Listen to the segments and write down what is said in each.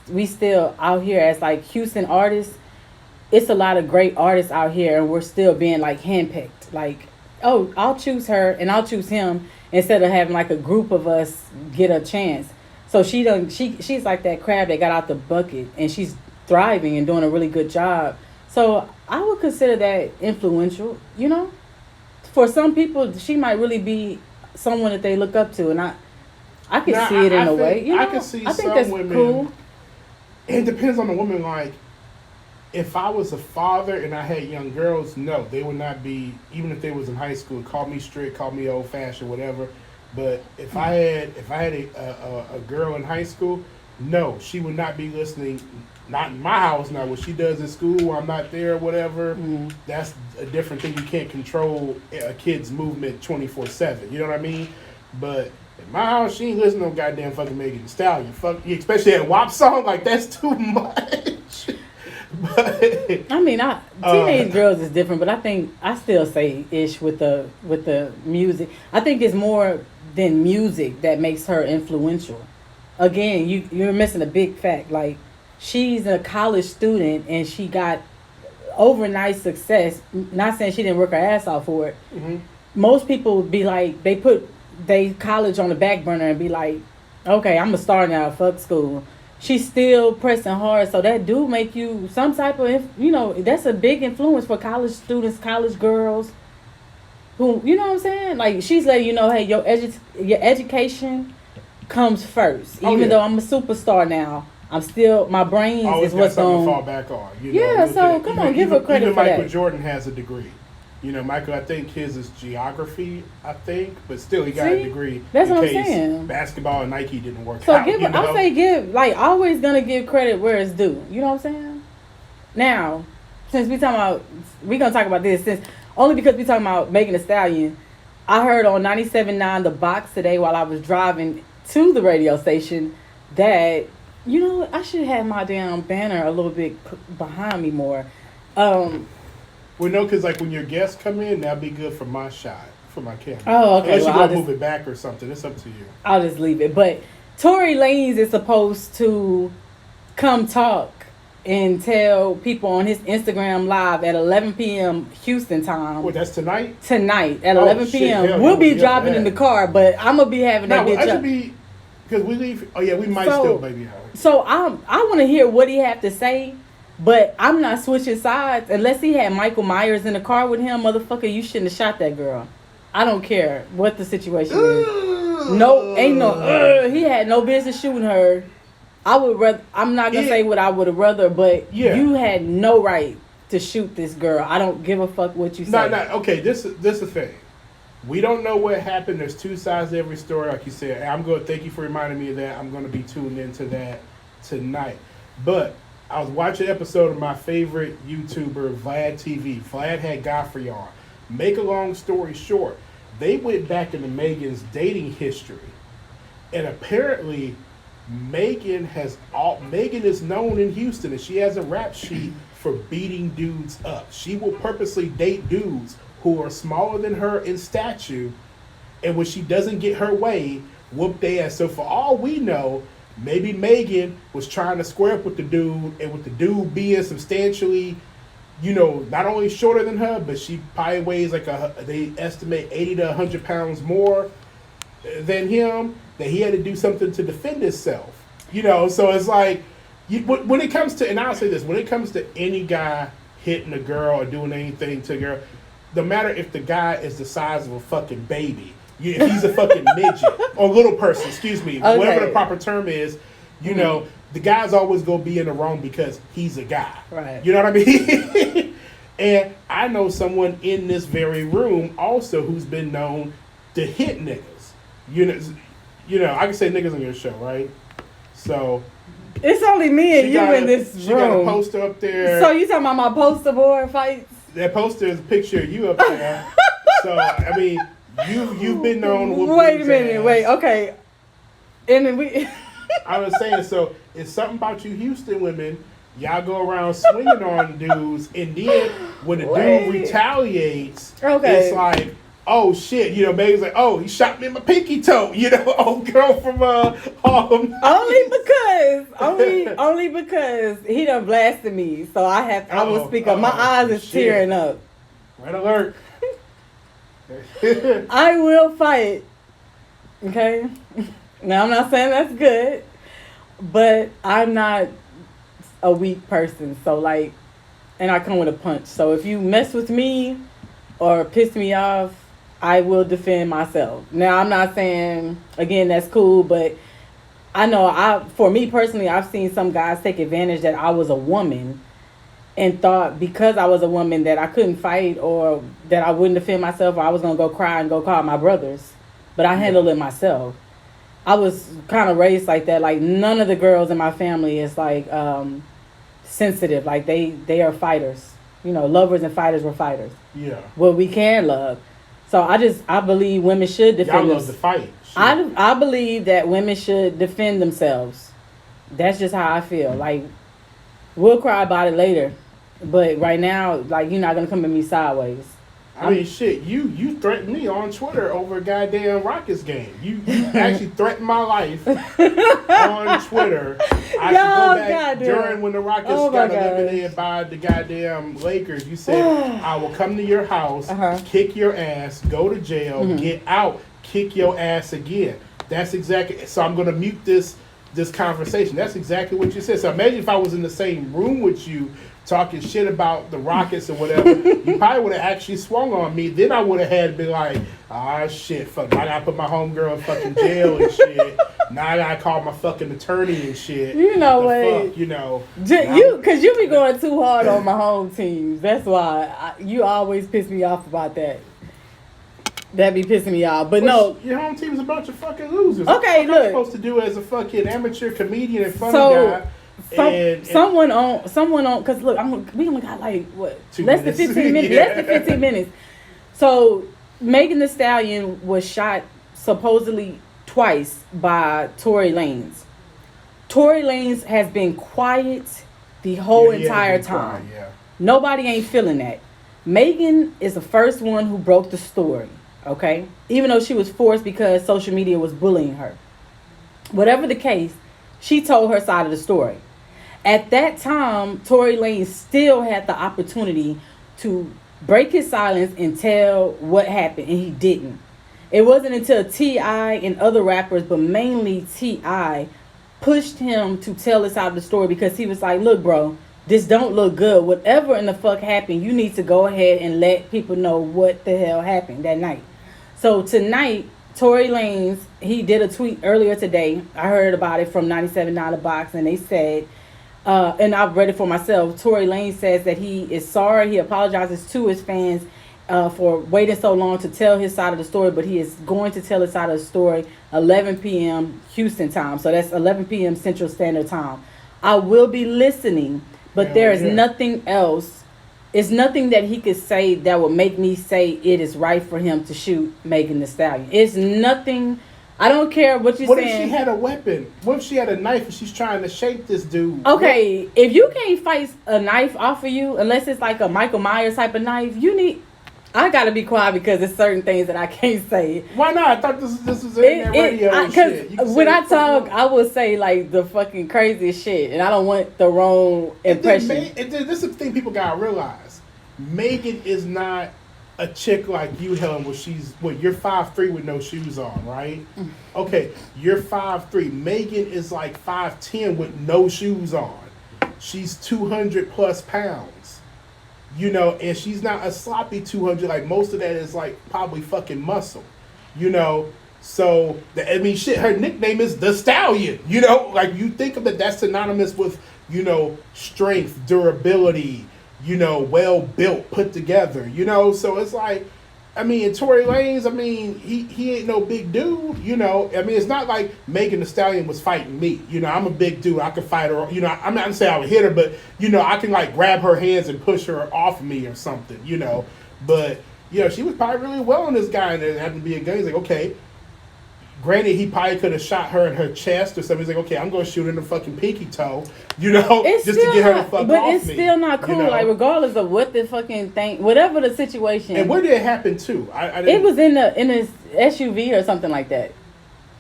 we still out here as like Houston artists. It's a lot of great artists out here, and we're still being like handpicked. Like, oh, I'll choose her and I'll choose him instead of having like a group of us get a chance. So she's like that crab that got out the bucket, and she's thriving and doing a really good job. So I would consider that influential. You know, for some people, she might really be someone that they look up to, and I can Now, see it in I a think way. You I know, can see I think some that's women. cool. It depends on the woman. Like, if I was a father and I had young girls, no, they would not be. Even if they was in high school, call me strict, call me old fashioned, whatever. But if I had a girl in high school, no, she would not be listening. Not in my house now. What she does in school, I'm not there, whatever. Mm. That's a different thing. You can't control a kid's movement 24/7. You know what I mean? But in my house, she ain't listening to no goddamn fucking Megan Thee Stallion. Fuck, especially that WAP song. Like, that's too much. But I mean, teenage girls is different, but I think I still say ish with the music. I think it's more than music that makes her influential. Again, you're missing a big fact. Like, she's a college student and she got overnight success. Not saying she didn't work her ass off for it. mhm. Most people would be like, they put they college on the back burner and be like, okay, I'm a star now. Fuck school. She's still pressing hard, so that do make you some type of, that's a big influence for college students, college girls, who, you know what I'm saying? Like, she's letting you know, hey, your education comes first. Oh, Even yeah. though I'm a superstar now, I'm still, my brains Always is got what's something to going. fall back on. Yeah, so come on, give her credit even for Michael that. Jordan has a degree. Michael, I think his is geography, I think, but still he got a See? degree That's in what I'm case saying. basketball and Nike didn't work So out. I say give, like, always gonna give credit where it's due. You know what I'm saying? Now, since we gonna talk about this, since only because we talking about Megan Thee Stallion, I heard on 97.9 The Box today while I was driving to the radio station that, I should have my damn banner a little bit behind me more. Well, no, because like when your guests come in, that'd be good for my shot, for my camera. Oh, okay. Unless Well, you I'll go just move it back or something, it's up to you. I'll just leave it. But Tory Lanez is supposed to come talk and tell people on his Instagram live at 11 p.m. Houston time. What, that's tonight? Tonight at Oh, 11 shit, p.m. hell We'll no, be yeah, driving in that. the car, but I'm gonna be having that No, bitch I up. should be, because we leave. Oh yeah, we might So- still baby hour. So I want to hear what he have to say, but I'm not switching sides unless he had Michael Myers in the car with him. Motherfucker, you shouldn't have shot that girl. I don't care what the situation is. No, ain't no. He had no business shooting her. I would rather. I'm not gonna say what I would have rather, but Yeah. you had no right to shoot this girl. I don't give a fuck what you say. No. Okay, this is the thing. We don't know what happened. There's two sides to every story, like you said. I'm going to thank you for reminding me of that. I'm going to be tuned into that tonight. But I was watching an episode of my favorite YouTuber, Vlad TV. Vlad had Godfrey on. Make a long story short, they went back into Megan's dating history, and apparently Megan is known in Houston, and she has a rap sheet for beating dudes up. She will purposely date dudes who are smaller than her in stature, and when she doesn't get her way, whoop their ass. So for all we know, maybe Megan was trying to square up with the dude, and with the dude being substantially, not only shorter than her, but she probably weighs they estimate 80 to 100 pounds more than him, that he had to do something to defend himself. So it's like, when it comes to, and I'll say this, when it comes to any guy hitting a girl or doing anything to a girl, no matter if the guy is the size of a fucking baby, if he's a fucking midget or little person, excuse me, Okay. whatever the proper term is, the guy's always going to be in the wrong because he's a guy. Right. You know what I mean? And I know someone in this very room also who's been known to hit niggas. I can say niggas on your show, right? So It's only me and you in this room. She got a poster up there. So you talking about my poster board fights? That poster is a picture of you up there. So I mean, you've been known. To whoop Wait a dudes' minute. ass. Wait. Okay. And then we. I was saying, so it's something about you Houston women. Y'all go around swinging on dudes, and then when the Wait. dude retaliates, Okay. it's like, oh shit, you know, Megan's like, oh, he shot me in my pinky toe, you know, old girl from Harlem. Only because he done blasted me, so I will speak up. My eyes is tearing up. Red alert. I will fight. Okay? Now I'm not saying that's good, but I'm not a weak person. So like, and I come with a punch. So if you mess with me or piss me off, I will defend myself. Now I'm not saying again that's cool, but I know for me personally, I've seen some guys take advantage that I was a woman and thought because I was a woman that I couldn't fight or that I wouldn't defend myself or I was going to go cry and go call my brothers. But I handled it myself. I was kind of raised like that. Like none of the girls in my family is like sensitive. Like they are fighters. You know, lovers and fighters were fighters. Yeah. Well, we can love. So I believe women should defend themselves. Y'all love to fight. I believe that women should defend themselves. That's just how I feel. Like, we'll cry about it later. But right now, like, you're not going to come at me sideways. I mean, shit, you threatened me on Twitter over a goddamn Rockets game. You actually threatened my life on Twitter. I should go back during when the Rockets got eliminated by the goddamn Lakers. You said, I will come to your house, kick your ass, go to jail, get out, kick your ass again. That's exactly, so I'm going to mute this conversation. That's exactly what you said. So imagine if I was in the same room with you talking shit about the Rockets or whatever, you probably would have actually swung on me. Then I would have had to be like, shit, fuck, I gotta put my homegirl in fucking jail and shit. Now I gotta call my fucking attorney and shit. You know what? Fuck, you know. Because you be going too hard on my home teams. That's why you always piss me off about that. That be pissing me off. But no. Your home team is a bunch of fucking losers. Okay, what look. I'm supposed to do as a fucking amateur comedian and funny guy. Someone on, because look, we only got like, what? Less than 15 minutes. Yeah. Less than 15 minutes. So, Megan Thee Stallion was shot supposedly twice by Tory Lanez. Tory Lanez has been quiet the whole entire time. Quiet, Nobody ain't feeling that. Megan is the first one who broke the story, okay? Even though she was forced because social media was bullying her. Whatever the case, she told her side of the story. At that time, Tory Lanez still had the opportunity to break his silence and tell what happened, and he didn't. It wasn't until T.I. and other rappers, but mainly T.I., pushed him to tell his side of the story because he was like, look, bro, this don't look good. Whatever in the fuck happened, you need to go ahead and let people know what the hell happened that night. So tonight, Tory Lanez, he did a tweet earlier today. I heard about it from 97.9 Box, and they said, and I've read it for myself. Tory Lanez says that he is sorry. He apologizes to his fans for waiting so long to tell his side of the story, but he is going to tell his side of the story 11 p.m. Houston time. So that's 11 p.m. Central Standard Time. I will be listening, but there is nothing else. It's nothing that he could say that would make me say it is right for him to shoot Megan Thee Stallion. It's nothing. I don't care what you're saying. What if she had a weapon? What if she had a knife and she's trying to shape this dude? Okay, if you can't fight a knife off of you, unless it's like a Michael Myers type of knife, I gotta be quiet because there's certain things that I can't say. Why not? I thought this was internet radio shit. Because when I talk, I will say like the fucking craziest shit, and I don't want the wrong impression. This is the thing people gotta realize. Megan is not a chick like you, Helen, where you're 5'3" with no shoes on, right? Okay, you're 5'3". Megan is like 5'10" with no shoes on. She's 200 plus pounds. You know, and she's not a sloppy 200. Like most of that is like probably fucking muscle. You know, so shit. Her nickname is the Stallion. You know, like you think of it, that's synonymous with strength, durability. Well built, put together. So it's like, and Tory Lanez, he ain't no big dude. It's not like Megan Thee Stallion was fighting me. I'm a big dude. I can fight her. I'm not gonna say I would hit her, but I can like grab her hands and push her off of me or something. But she was probably really well on this guy, and there happened to be a guy. He's like, okay, Granted, he probably could have shot her in her chest or something. He's like, okay, I'm going to shoot in the fucking pinky toe, you know, It's just to still get her to not, fuck but off it's me. still not cool. You know? Like regardless of what the fucking thing, whatever the situation. And where did it happen to? I didn't, it was in his SUV or something like that.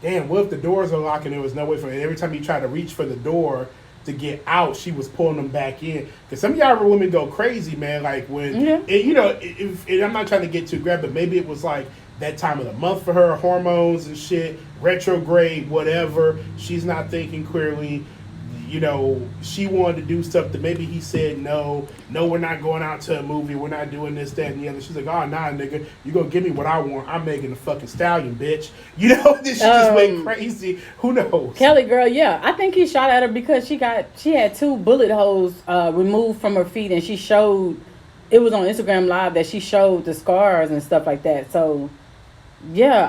Damn, what if the doors are locked and there was no way for it? Every time he tried to reach for the door to get out, she was pulling him back in. Because some of y'all women go crazy, man. Like when, and, you know, and I'm not trying to get too grab, but maybe it was like that time of the month for her, hormones and shit, retrograde, whatever. She's not thinking clearly. You know, she wanted to do stuff that maybe he said no, we're not going out to a movie, we're not doing this, that, and the other. She's like, oh, nah, nigga, you gonna give me what I want. I'm making the fucking stallion, bitch. You know, this shit just went crazy. Who knows? Kelly girl, yeah. I think he shot at her because she had 2 bullet holes removed from her feet, and she showed, it was on Instagram Live that she showed the scars and stuff like that. So, yeah,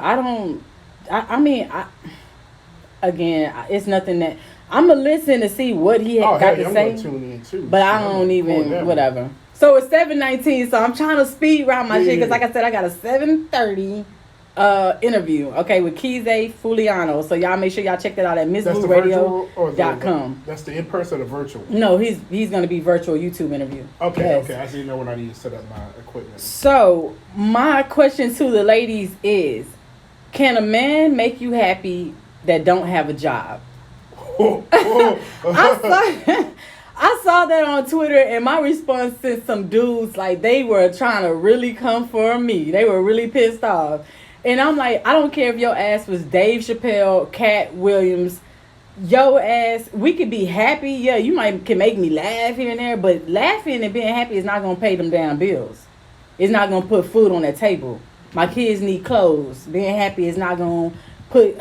it's nothing that, I'm going to listen to see what he got to say. I'm tune in too. But I don't even, whatever. So it's 7:19, so I'm trying to speed round my shit because like I said, I got a 7:30 interview, okay, with Kizé Fuliano. So y'all make sure y'all check that out at MissBlueRadio.com. That's the in-person or virtual? No, he's going to be virtual YouTube interview. Okay, yes. Okay. I see. You know when I need to set up my equipment. So my question to the ladies is, can a man make you happy that don't have a job? I saw that on Twitter, and my response to some dudes, like, they were trying to really come for me. They were really pissed off. And I'm like, I don't care if your ass was Dave Chappelle, Cat Williams, your ass, we could be happy. Yeah, you can make me laugh here and there, but laughing and being happy is not going to pay them damn bills. It's not going to put food on that table. My kids need clothes. Being happy is not going to put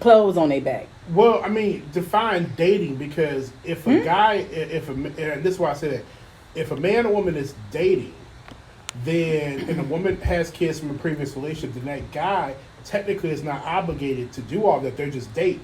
clothes on their back. Well, I mean, define dating, because if a guy, and this is why I say that, if a man or woman is dating, then, and a woman has kids from a previous relationship, then that guy technically is not obligated to do all that. They're just dating.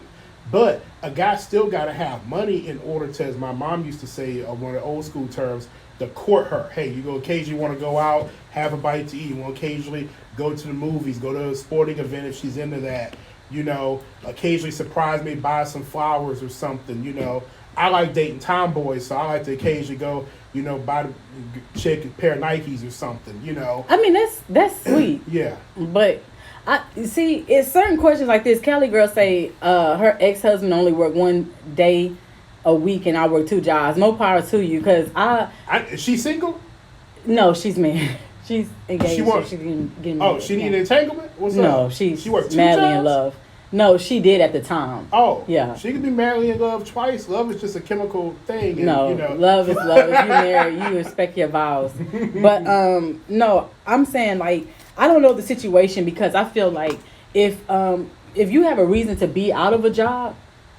But a guy still got to have money in order to, as my mom used to say, one of the old school terms, to court her. Hey, you occasionally want to go out, have a bite to eat. You want to occasionally go to the movies, go to a sporting event if she's into that. You know, occasionally surprise me, buy some flowers or something. You know, I like dating tomboys, so I like to occasionally go, you know, buy the chick a pair of Nikes or something. You know, I mean that's sweet. Yeah, but I see it's certain questions like this. Kelly girl say her ex-husband only work 1 day a week and I work 2 jobs. More power to you, because is she single? No, she's married. She's engaged. She wants. So she's getting Oh, married. she need entanglement? What's no, up? she worked 2 madly jobs? in love. No, she did at the time. Oh, yeah. She could be madly in love twice. Love is just a chemical thing. And, no, you know. Love is love. If you married, you respect your vows. But no, I'm saying, like, I don't know the situation, because I feel like if you have a reason to be out of a job,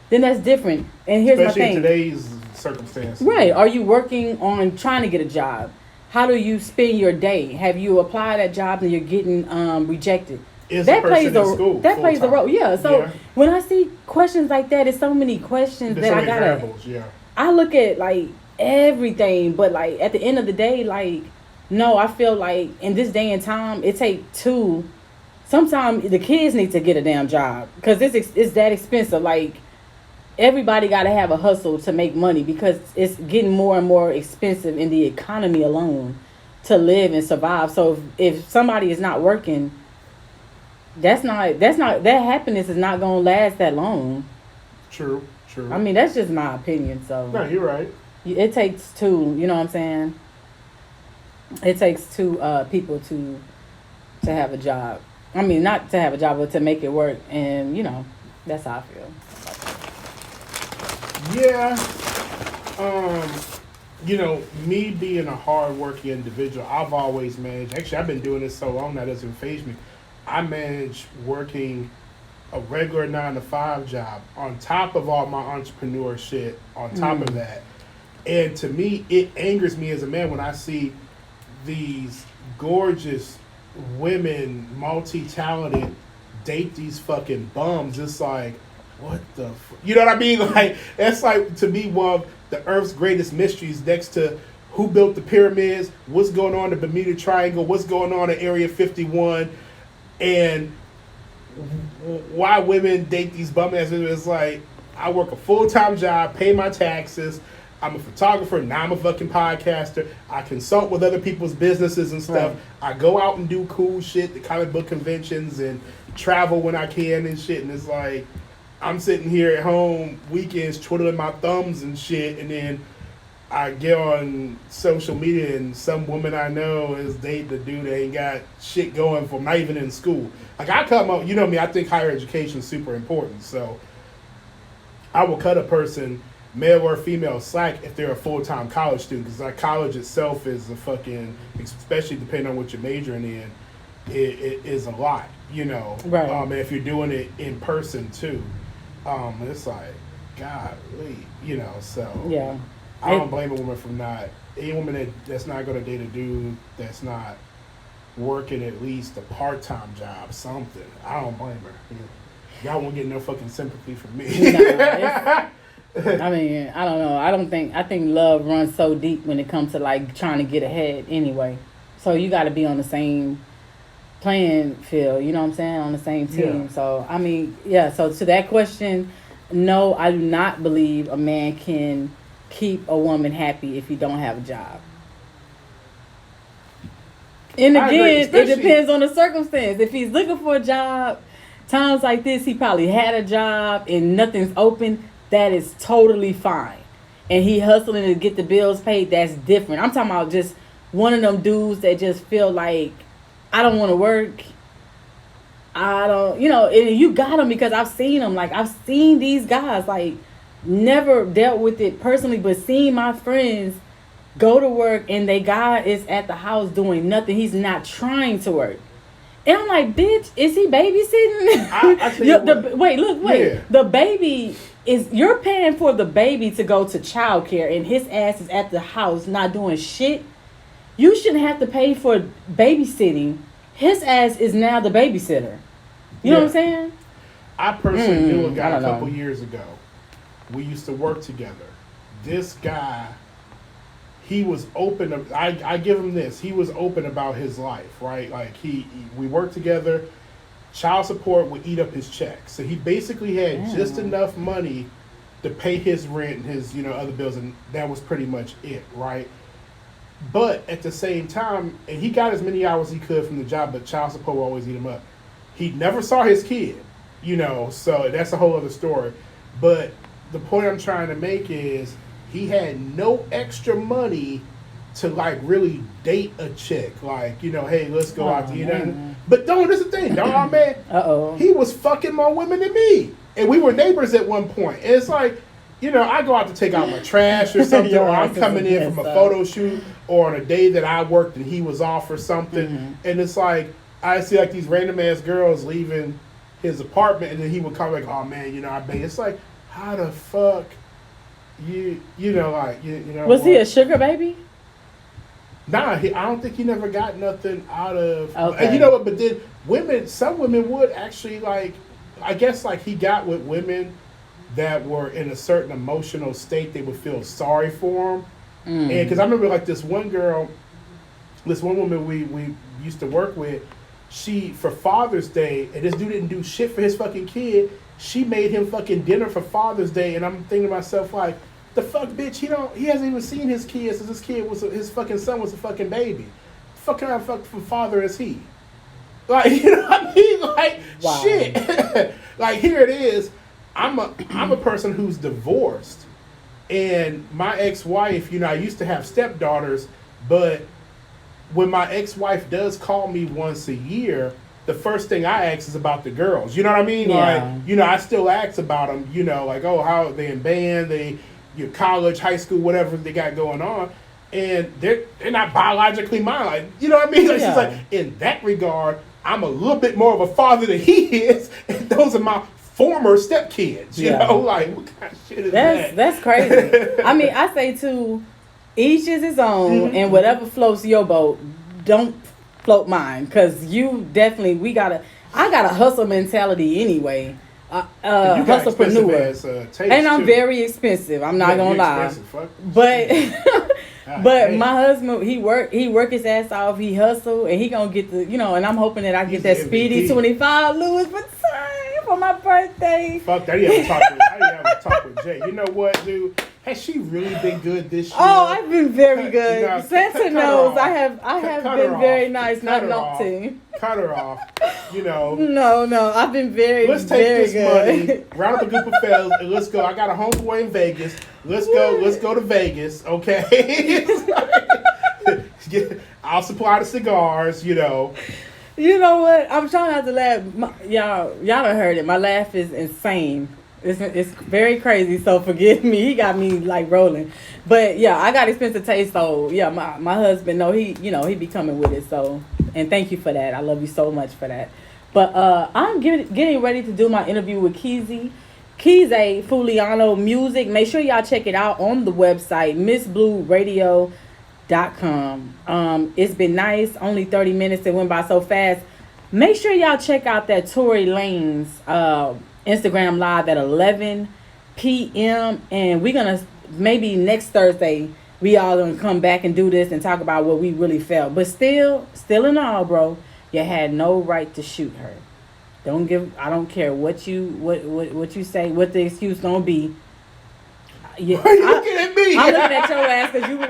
then that's different. And here's especially my thing. in today's circumstances. Right? Are you working on trying to get a job? How do you spend your day? Have you applied at jobs and you're getting rejected? That plays a role. Yeah. So when I see questions like that, it's so many questions that I gotta. Variables, yeah. I look at like everything, but like at the end of the day, like no, I feel like in this day and time, it take 2. Sometimes the kids need to get a damn job because it's that expensive. Like everybody got to have a hustle to make money because it's getting more and more expensive in the economy alone to live and survive. So if somebody is not working, that happiness is not gonna last that long. True. I mean, that's just my opinion. So no, you're right. It takes 2. You know what I'm saying? It takes 2 people to have a job. I mean, not to have a job, but to make it work. And you know, that's how I feel. Yeah. You know, me being a hard-working individual, I've always managed. Actually, I've been doing this so long that doesn't faze me. I manage working a regular 9-to-5 job on top of all my entrepreneur shit, on top of that. And to me, it angers me as a man when I see these gorgeous women, multi-talented, date these fucking bums. It's like, what the you know what I mean? Like, that's like, to me, one of the Earth's greatest mysteries next to who built the pyramids, what's going on in the Bermuda Triangle, what's going on in Area 51, and why women date these bum ass women. It's like, I work a full-time job, pay my taxes. I'm a photographer, now I'm a fucking podcaster. I consult with other people's businesses and stuff. Right. I go out and do cool shit, the comic book conventions, and travel when I can and shit. And it's like, I'm sitting here at home weekends twiddling my thumbs and shit, and then I get on social media and some woman I know is dating a dude that ain't got shit going for him, not even in school. Like, I come up, you know me, I think higher education is super important. So I will cut a person, male or female, slack if they're a full-time college student, because like college itself is a fucking, especially depending on what you're majoring in, it is a lot, you know. Right. And if you're doing it in person too, it's like, golly, you know. So yeah, I don't blame a woman for not, any woman that's not going to date a dude that's not working at least a part-time job, something. I don't blame her. Y'all won't get no fucking sympathy from me. No, I mean, I don't know. I think love runs so deep when it comes to like trying to get ahead anyway. So you got to be on the same playing field, you know what I'm saying? On the same team. Yeah. So, I mean, yeah. So to that question, no, I do not believe a man can keep a woman happy if he don't have a job. And again, it depends on the circumstance. If he's looking for a job, times like this, he probably had a job and nothing's open. That is totally fine. And he hustling to get the bills paid, that's different. I'm talking about just one of them dudes that just feel like, I don't want to work. I don't, you know, and you got them because I've seen them. Like, I've seen these guys, like, never dealt with it personally, but seeing my friends go to work and they guy is at the house doing nothing. He's not trying to work. And I'm like, bitch, is he babysitting? I tell you what. Wait. Yeah. The baby is, you're paying for the baby to go to childcare and his ass is at the house not doing shit. You shouldn't have to pay for babysitting. His ass is now the babysitter. You know what I'm saying? I personally knew a guy a couple years ago. We used to work together. This guy, he was open. I give him this. He was open about his life, right? Like we worked together. Child support would eat up his check, so he basically had just enough money to pay his rent and his, you know, other bills, and that was pretty much it, right? But at the same time, and he got as many hours as he could from the job, but child support would always eat him up. He never saw his kid, you know, so that's a whole other story. But the point I'm trying to make is he had no extra money to like really date a chick. Like, you know, hey, let's go out to eat. But don't, this is the thing, dog, man. He was fucking more women than me. And we were neighbors at one point. And it's like, you know, I go out to take out my trash or something, or I'm coming in from a photo shoot, or on a day that I worked and he was off or something. And it's like, I see like these random ass girls leaving his apartment, and then he would come like, oh man, you know, I bet. It's like, how the fuck you know, like, you know. Was he a sugar baby? Nah, I don't think he never got nothing out of. Okay. And you know what? But then some women would actually, like, I guess like he got with women that were in a certain emotional state. They would feel sorry for him. And because I remember like this one woman we used to work with, she, for Father's Day, and this dude didn't do shit for his fucking kid, she made him fucking dinner for Father's Day, and I'm thinking to myself like, the fuck, bitch, he hasn't even seen his kid since his fucking son was a fucking baby. Fuck kind of fucking father is he? Like, you know what I mean? Like, wow. Shit. Like, here it is. I'm a person who's divorced, and my ex-wife, you know, I used to have stepdaughters, but when my ex-wife does call me once a year, the first thing I ask is about the girls. You know what I mean? Yeah. Like, you know, I still ask about them, you know, like, oh, how are they in band, college, high school, whatever they got going on. And they're not biologically mine. Like, you know what I mean? Like, she's like, in that regard, I'm a little bit more of a father than he is, and those are my former stepkids. You know, like, what kind of shit is that? That's crazy. I mean, I say too, each is his own, and whatever floats your boat, don't float mine, because you definitely, I got a hustle mentality anyway. Hustlepreneur, and I'm very expensive. I'm not gonna lie, but my husband, he work his ass off. He hustle, and he gonna get the, you know. And I'm hoping that I get that speedy 25 Louis Vuitton. for my birthday. Fuck that. I didn't have a talk with Jay. You know what, dude? Has she really been good this year? Oh, I've been very good. You know, Santa knows I have been very nice, not naughty. Cut her off. You know. No, I've been very, let's take very this good. money, round up a group of fellas, and let's go. I got a homeboy in Vegas. Let's go to Vegas, okay? I'll supply the cigars, you know. You know what? I'm trying not to laugh. Y'all done heard it. My laugh is insane. It's very crazy, so forgive me. He got me like rolling. But yeah, I got expensive taste, so yeah, my husband, no, he be coming with it, so, and thank you for that. I love you so much for that. But I'm getting ready to do my interview with Kize Fuliano Music. Make sure y'all check it out on the website, MissBlueRadio.com. It's been nice. Only 30 minutes. It went by so fast. Make sure y'all check out that Tory Lanez Instagram live at 11 p.m. And we're gonna maybe next Thursday we all gonna come back and do this and talk about what we really felt. But still in all, bro, you had no right to shoot her. I don't care what you say, what the excuse gonna be. Why are you looking at me? I'm looking at your ass because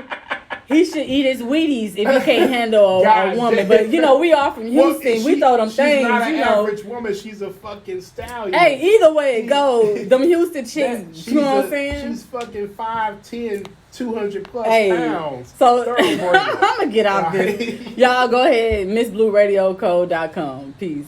he should eat his Wheaties if he can't handle a woman. But we all from Houston. We throw them things. She's not an average woman. She's a fucking stallion. Hey, either way it goes, them Houston chicks. You know what I'm saying? She's fucking 5'10", 200 plus pounds. So I'm gonna get out this. Y'all go ahead, MissBlueRadioCode.com. Peace.